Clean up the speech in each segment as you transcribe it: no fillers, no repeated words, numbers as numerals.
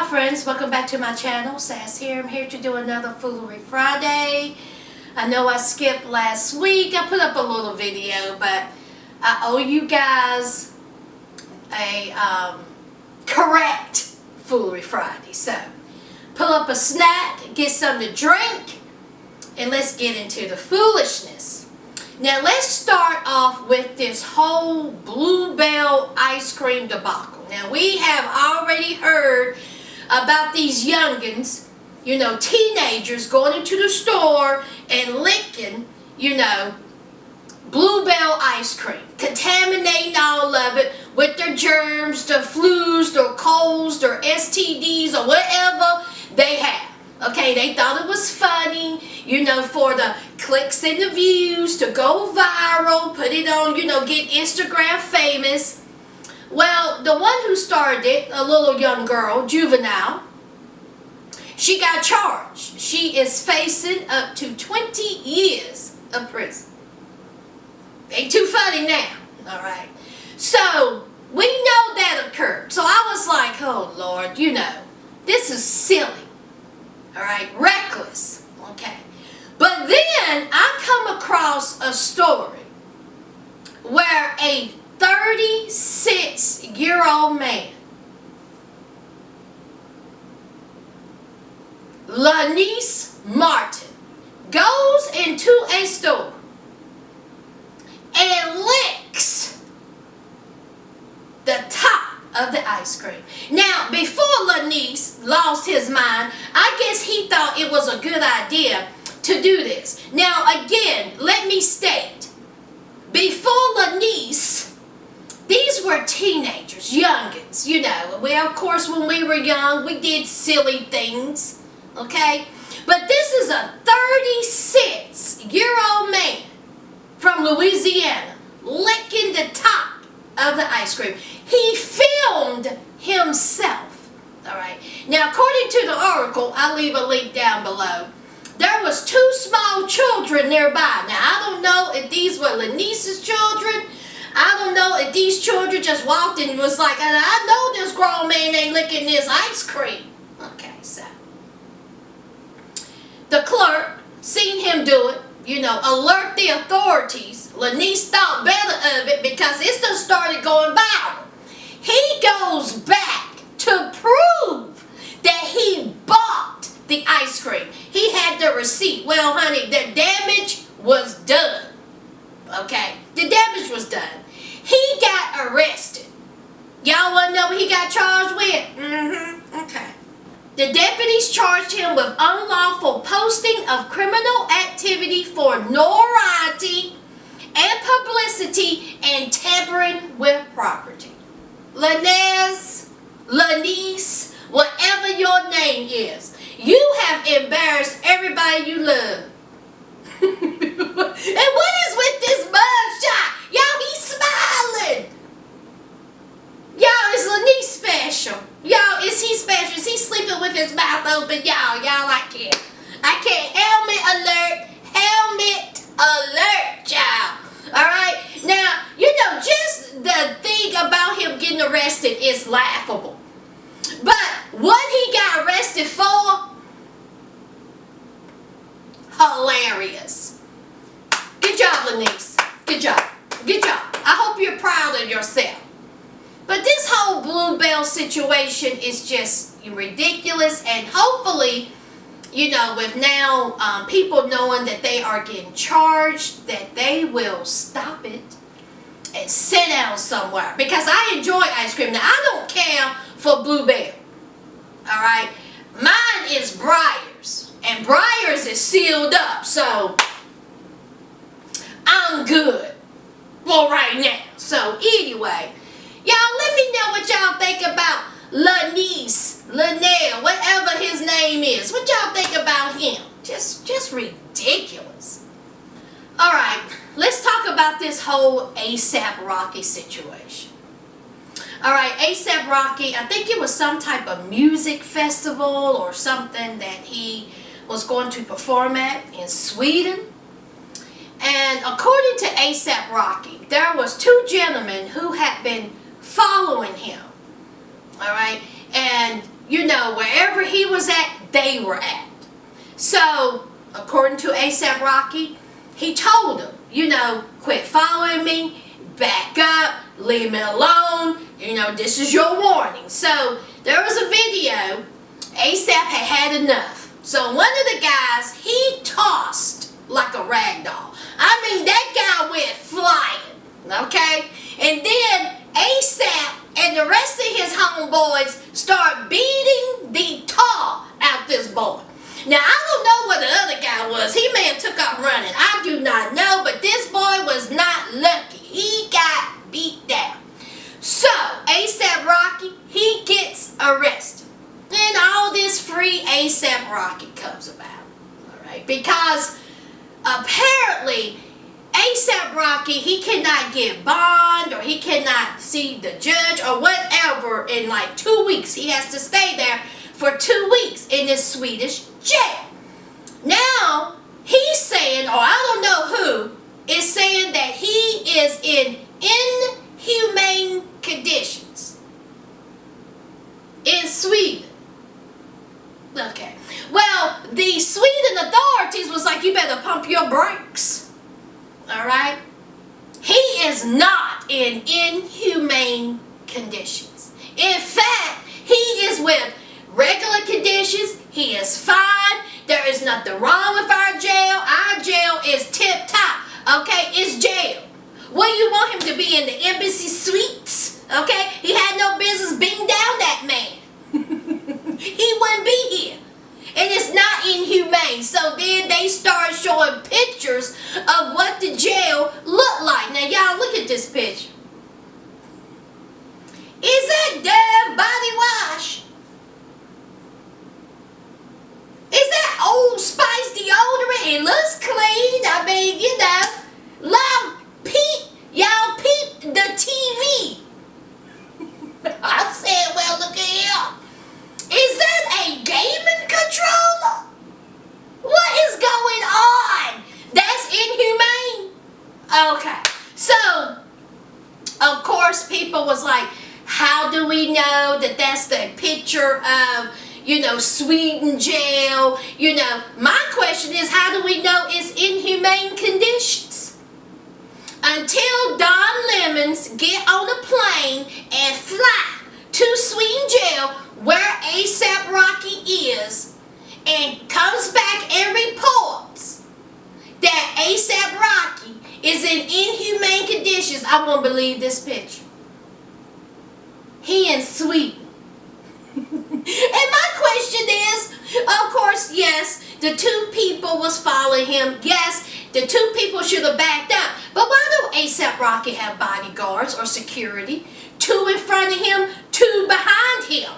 friends, welcome back to my channel. Sass here. I'm here to do another Foolery Friday. I know I skipped last week. I put up a little video, but I owe you guys a correct Foolery Friday. So, pull up a snack, get something to drink, and let's get into the foolishness. Now, let's start off with this whole Bluebell ice cream debacle. Now, we have already heard about these youngins, teenagers going into the store and licking, Bluebell ice cream, contaminating all of it with their germs, their flus, their colds, their STDs, or whatever they have. Okay, they thought it was funny, for the clicks and the views, to go viral, put it on, get Instagram famous. Well, the one who started it, a little young girl, juvenile, she got charged. She is facing up to 20 years of prison. Ain't too funny now, all right? So, we know that occurred. So I was like, oh, Lord, this is silly. All right, reckless, okay. But then I come across a story where a 36-year-old man, Lanice Martin, goes into a store and licks the top of the ice cream. Now, before Lanice lost his mind, I guess he thought it was a good idea to do this. Now, again, let me state, before Lanice, these were teenagers, youngins, Well, of course, when we were young, we did silly things, okay? But this is a 36-year-old man from Louisiana licking the top of the ice cream. He filmed himself, all right? Now, according to the article, I'll leave a link down below, there was 2 small children nearby. Now, I don't know if these were Lanice's children. I don't know if these children just walked and was like, I know this grown man ain't licking this ice cream. Okay, so the clerk seen him do it, alert the authorities. Lanice thought better of it because it done started going viral. He goes back to prove that he bought the ice cream. He had the receipt. Well, honey, the damage was done. Okay? The damage was done. He got arrested. Y'all want to know what he got charged with? Okay. The deputies charged him with unlawful posting of criminal activity for notoriety and publicity and tampering with property. Lanice, whatever your name is, you have embarrassed everybody you love. And what is with this mugshot? Y'all, he's smiling. Y'all, is Lanice special? Y'all, is he special? Is he sleeping with his mouth open? Y'all, I can't. Helmet alert, y'all. Alright? Now, just the thing about him getting arrested is laughable. But what he got arrested for, hilarious. Good job, Lanice. Good job. Good job. I hope you're proud of yourself. But this whole Bluebell situation is just ridiculous, and hopefully, with now people knowing that they are getting charged, that they will stop it and sit down somewhere. Because I enjoy ice cream. Now, I don't care for Bluebell. Alright? Mine is Breyers. And Breyers is sealed up. So, I'm good for right now. So, anyway, y'all let me know what y'all think about Lanice, Lanelle, whatever his name is. What y'all think about him? Just ridiculous. Alright, let's talk about this whole A$AP Rocky situation. Alright, A$AP Rocky, I think it was some type of music festival or something that he was going to perform at in Sweden. And according to A$AP Rocky, there was 2 gentlemen who had been following him. Alright, and wherever he was at, they were at. So, according to A$AP Rocky, he told them, quit following me, back up, leave me alone, this is your warning. So, there was a video, A$AP had enough. So, one of the guys, he tossed like a rag doll. I mean, that guy went flying, okay? And then A$AP and the rest of his homeboys start beating the tar out this boy. Now, I don't know what the other guy was. He may have took off running. I do not know, but this boy was not lucky. He got beat down. So, A$AP Rocky, he gets arrested. And all this free A$AP Rocky comes about. All right? Because apparently, A$AP Rocky, he cannot get bond or he cannot see the judge or whatever in like 2 weeks. He has to stay there for 2 weeks in this Swedish jail. Now, he's saying, or I don't know who, is saying that he is in inhumane conditions in Sweden. Okay. Well, the Sweden authorities was like, you better pump your brakes. Alright? He is not in inhumane conditions. In fact, he is with regular conditions. He is fine. There is nothing wrong with our jail. Our jail is tip-top. Okay? It's jail. What do you want him to be in the embassy suites? Okay? He had no business being down that man. He wouldn't be here. And it's not inhumane. So then they start showing pictures of what the jail looked like. Now y'all look at this picture. Is that Dove body wash? Is that Old Spice deodorant? It looks clean. I mean, y'all peep the TV. I said, well, look at here. Is that a gaming controller? What is going on? That's inhumane. Okay. So, of course, people was like, how do we know that that's the picture of, Sweden jail? My question is, how do we know it's inhumane conditions? Until Don Lemons get on a plane and fly to Sweden jail, where A$AP Rocky is, and comes back and reports that A$AP Rocky is in inhumane conditions, I won't believe this picture. He in Sweden. And my question is, of course, yes, the two people was following him. Yes, the two people should have backed up. But why do A$AP Rocky have bodyguards or security? 2 in front of him, 2 behind him.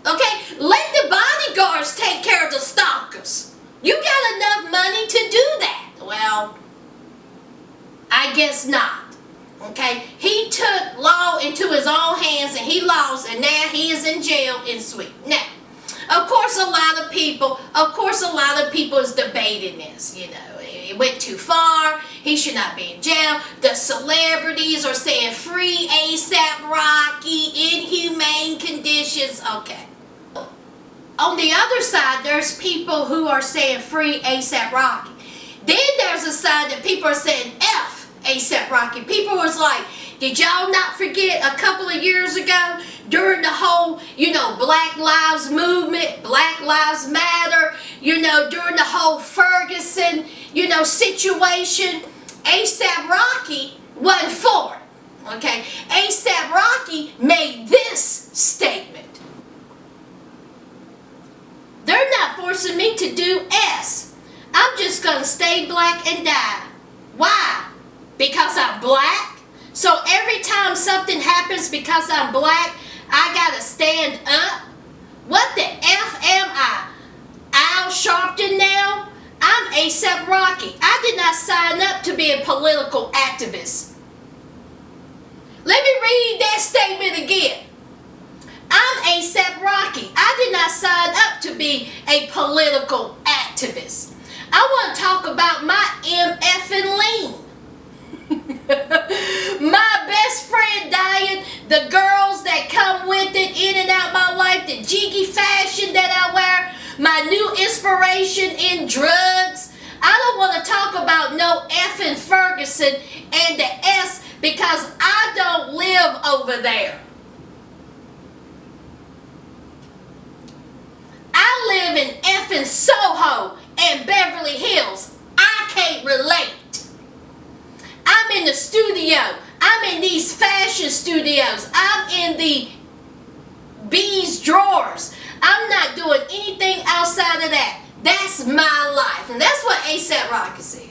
Okay, let the bodyguards take care of the stalkers. You got enough money to do that. Well, I guess not. Okay, he took law into his own hands and he lost, and now he is in jail in Sweden. Now, of course, a lot of people is debating this. It went too far. He should not be in jail. The celebrities are saying free A$AP Rocky, inhumane conditions. Okay. On the other side, there's people who are saying free A$AP Rocky. Then there's a side that people are saying F A$AP Rocky. People was like, did y'all not forget a couple of years ago during the whole, Black Lives Movement, Black Lives Matter, during the whole Ferguson, situation, A$AP Rocky wasn't for it. Okay? A$AP Rocky made this statement. They're not forcing me to do S. I'm just going to stay black and die. Why? Because I'm black? So every time something happens because I'm black, I got to stand up? What the F am I? Al Sharpton now? I'm A$AP Rocky. I did not sign up to be a political activist. Let me read that statement again. I'm A$AP Rocky. I did not sign up to be a political activist. I want to talk about my MF and lean. My best friend dying, the girls that come with it in and out my life, the jiggy fat my new inspiration in drugs. I don't want to talk about no effing Ferguson and the S because I don't live over there. I live in effing Soho and Beverly Hills. I can't relate. I'm in the studio. I'm in these fashion studios. I'm in the B's drawers. I'm not doing anything outside of that. That's my life. And that's what A$AP Rocky said.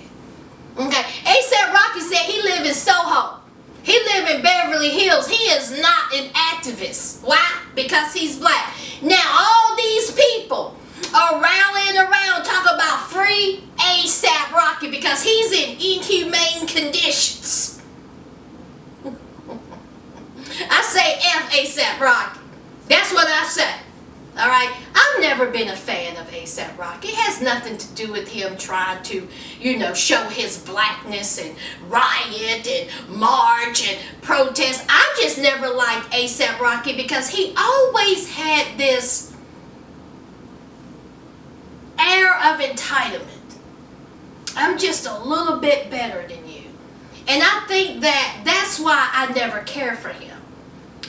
Okay, A$AP Rocky said he live in Soho. He live in Beverly Hills. He is not an activist. Why? Because he's black. Now all these people are rallying around talking about free A$AP Rocky because he's in inhumane conditions. I say F A$AP Rocky. That's what I say. Alright? I've never been a fan of A$AP Rocky. It has nothing to do with him trying to, show his blackness and riot and march and protest. I just never liked A$AP Rocky because he always had this air of entitlement. I'm just a little bit better than you. And I think that's why I never cared for him.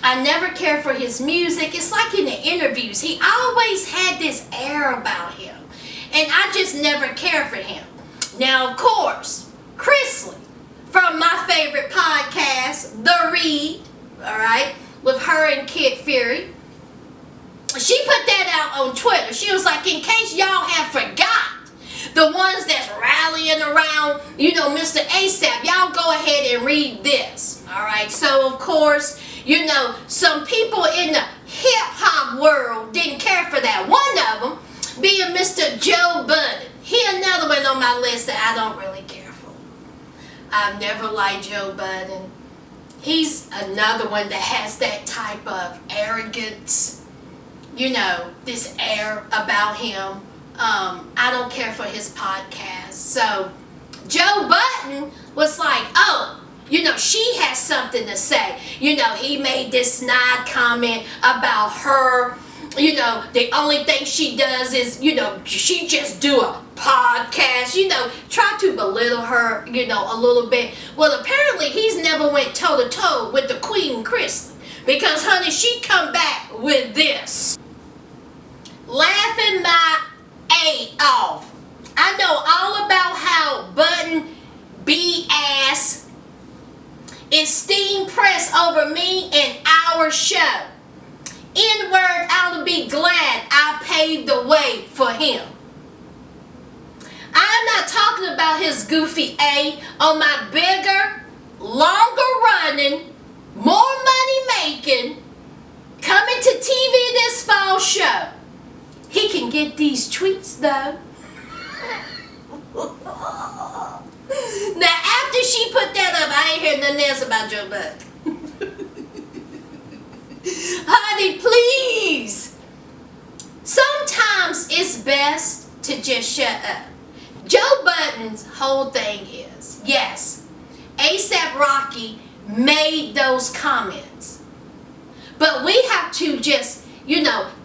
I never cared for his music. It's like in the interviews, he always had this air about him. And I just never cared for him. Now, of course, Chrisley, from my favorite podcast, The Read, alright, with her and Kid Fury, she put that out on Twitter. She was like, in case y'all have forgot, the ones that's rallying around, Mr. A$AP, y'all go ahead and read this. Alright, so of course, some people in the hip-hop world didn't care for that. One of them being Mr. Joe Budden. He another one on my list that I don't really care for. I've never liked Joe Budden. He's another one that has that type of arrogance, this air about him. I don't care for his podcast. So Joe Budden was like, oh, she has something to say. He made this snide comment about her. The only thing she does is, she just do a podcast. Try to belittle her, a little bit. Well, apparently he's never went toe-to-toe with the Queen Chrisley. Because, honey, she come back with this. Laughing my A off. I know all about how Budden B-ass is steam pressed over me and our show. N-word, I'll be glad I paved the way for him. I'm not talking about his goofy A on my bigger, longer running, more money making, coming to TV this fall show. He can get these tweets though. Now after she put that up, I ain't heard nothing else about Joe Budden. Honey, please. Sometimes it's best to just shut up. Joe Budden's whole thing is, yes, A$AP Rocky made those comments. But we have to just,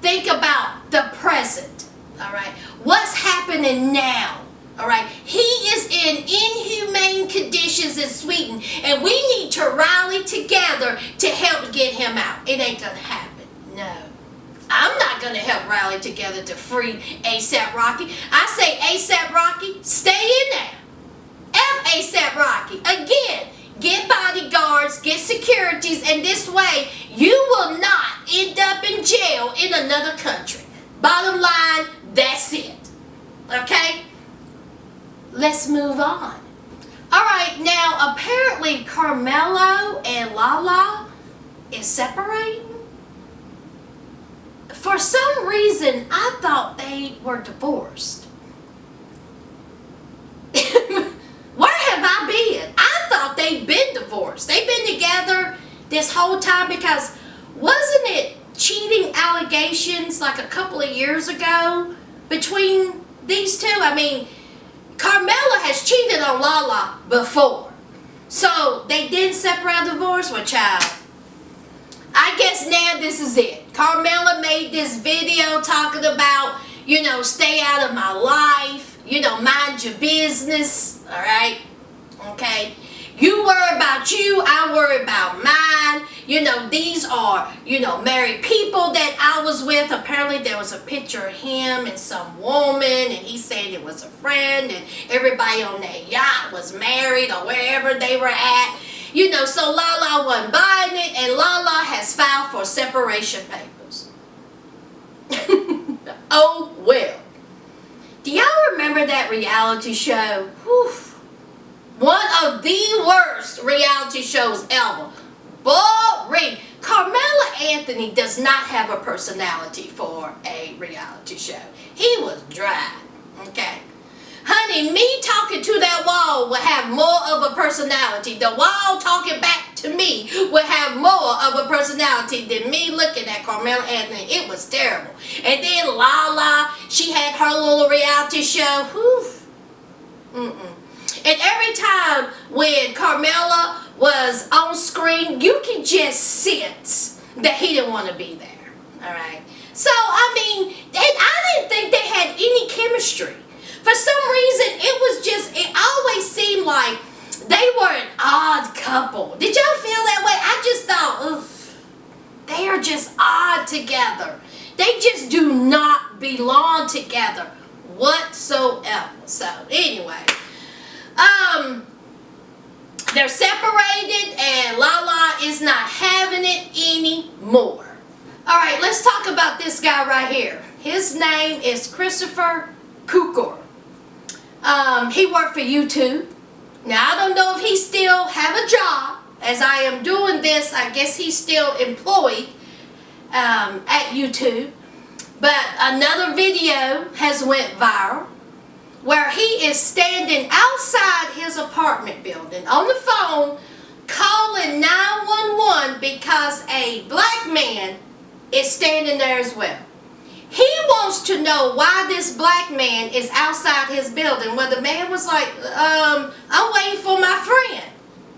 think about the present. Alright? What's happening now? Alright, he is in inhumane conditions in Sweden, and we need to rally together to help get him out. It ain't gonna happen. No. I'm not gonna help rally together to free A$AP Rocky. I say A$AP Rocky, stay in there. F A$AP Rocky. Again, get bodyguards, get securities, and this way you will not end up in jail in another country. Bottom line, that's it. Okay? Let's move on. Alright, now apparently Carmelo and Lala is separating. For some reason, I thought they were divorced. Where have I been? I thought they'd been divorced. They've been together this whole time because wasn't it cheating allegations like a couple of years ago between these two? I mean, Carmela has cheated on Lala before. So they didn't separate divorce with child. I guess now this is it. Carmela made this video talking about, stay out of my life, mind your business, all right? Okay? You worry about you, I worry about mine. These are, married people that I was with. Apparently there was a picture of him and some woman, and he said it was a friend, and everybody on that yacht was married or wherever they were at. So Lala wasn't buying it, and Lala has filed for separation papers. Oh, well. Do y'all remember that reality show? Whew. One of the worst reality shows ever. Boring. Carmela Anthony does not have a personality for a reality show. He was dry. Okay. Honey, me talking to that wall will have more of a personality. The wall talking back to me will have more of a personality than me looking at Carmela Anthony. It was terrible. And then Lala, she had her little reality show. Whew. And every time when Carmela was on screen, you can just sense that he didn't want to be there. All right. So, I didn't think they had any chemistry. For some reason, it always seemed like they were an odd couple. Did y'all feel that way? I just thought, ugh, they are just odd together. They just do not belong together whatsoever. So, anyway. They're separated and Lala is not having it anymore. Alright, let's talk about this guy right here. His name is Christopher Cukor. He worked for YouTube. Now, I don't know if he still have a job. As I am doing this, I guess he's still employed at YouTube. But another video has went viral where he is standing outside his apartment building on the phone calling 911 because a black man is standing there as well. He wants to know why this black man is outside his building. Well, the man was like, I'm waiting for my friend.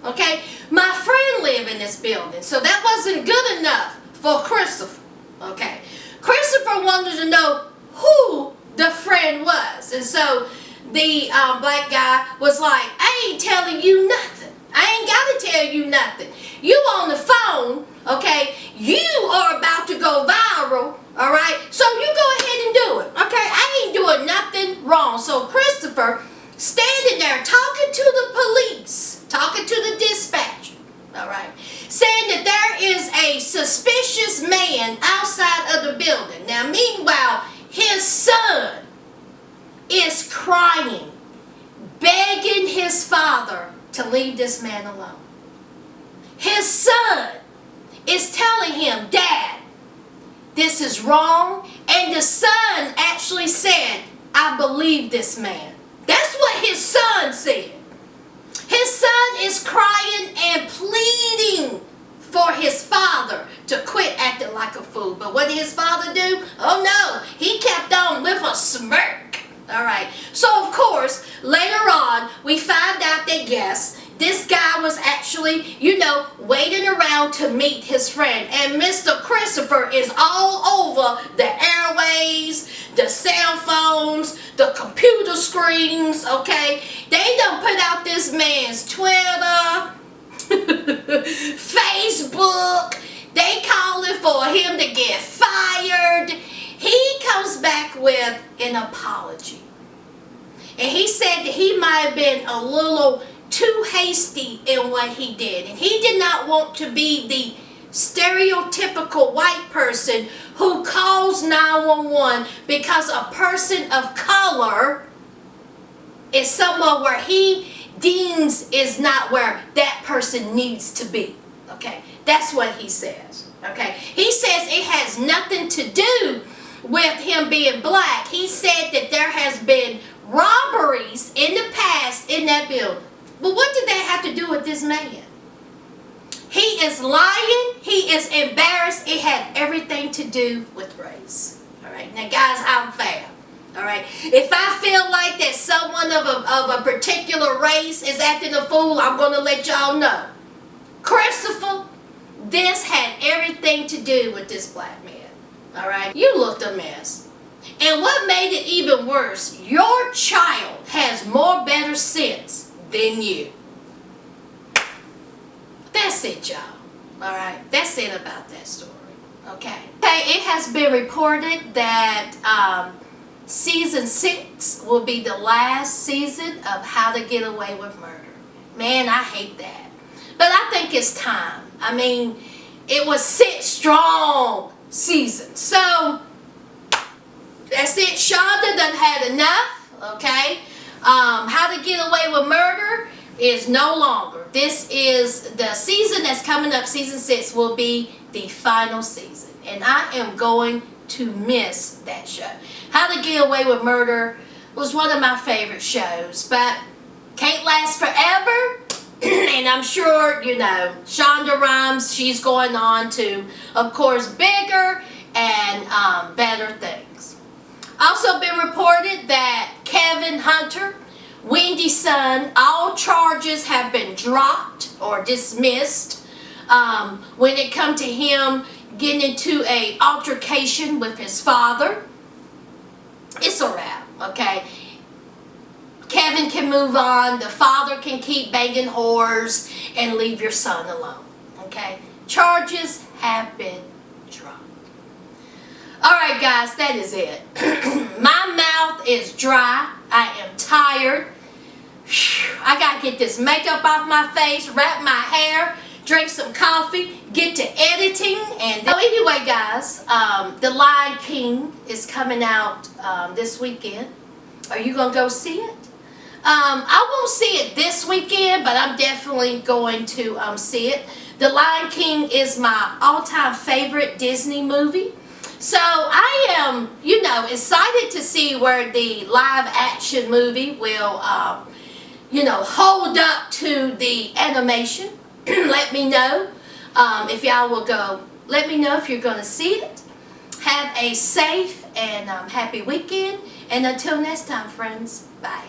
Okay? My friend live in this building. So that wasn't good enough for Christopher. Okay? Christopher wanted to know who the friend was. And so the black guy was like, I ain't telling you nothing. I ain't got to tell you nothing. You on the phone, okay? You are about to go viral, all right? So you go ahead and do it, okay? I ain't doing nothing wrong. So Christopher standing there talking to the police, talking to the dispatcher, all right, saying that there is a suspicious man outside of the building. Now, meanwhile, his son is crying, begging his father to leave this man alone. His son is telling him, Dad, this is wrong. And the son actually said, I believe this man. That's what his son said. His son is crying and pleading for his father to quit acting like a fool. But what did his father do? Oh no, he kept on with a smirk. Alright, so of course, later on, we find out that yes, this guy was actually, waiting around to meet his friend. And Mr. Christopher is all over the airways, the cell phones, the computer screens, okay? They done put out this man's Twitter, Facebook. They calling for him to get fired. He comes back with an apology. And he said that he might have been a little too hasty in what he did. And he did not want to be the stereotypical white person who calls 911 because a person of color is somewhere where he deems is not where that person needs to be. Okay, that's what he says. Okay, he says it has nothing to do with him being black. He said that there has been robberies in the past in that building. But what did that have to do with this man? He is lying. He is embarrassed. It had everything to do with race. All right. Now, guys, I'm fair. All right. If I feel like that someone of a particular race is acting a fool, I'm going to let y'all know. Christopher, this had everything to do with this black man. All right. You looked a mess. And what made it even worse, your child has more better sense than you. That's it, y'all. Alright, that's it about that story. Okay, it has been reported that season 6 will be the last season of How to Get Away with Murder. Man, I hate that. But I think it's time. I mean, it was 6 strong seasons. So, that's it. Shonda done had enough. Okay? How to Get Away with Murder is no longer. This is the season that's coming up. Season 6 will be the final season. And I am going to miss that show. How to Get Away with Murder was one of my favorite shows. But can't last forever. And I'm sure, you know, Shonda Rhimes, she's going on to, of course, bigger and better things. Also been reported that Kevin Hunter, Wendy's son, all charges have been dropped or dismissed when it come to him getting into a altercation with his father. It's a wrap, okay? Kevin can move on. The father can keep banging whores and leave your son alone, okay? Charges have been dropped. Alright guys, that is it. My mouth is dry. I am tired. I gotta get this makeup off my face, wrap my hair, drink some coffee, get to editing. And anyway guys, The Lion King is coming out this weekend. Are you gonna go see it? I won't see it this weekend, but I'm definitely going to see it. The Lion King is my all-time favorite Disney movie. So I am, you know, excited to see where the live action movie will, you know, hold up to the animation. Let me know if y'all will go. Let me know if you're going to see it. Have a safe and happy weekend. And until next time, friends, bye.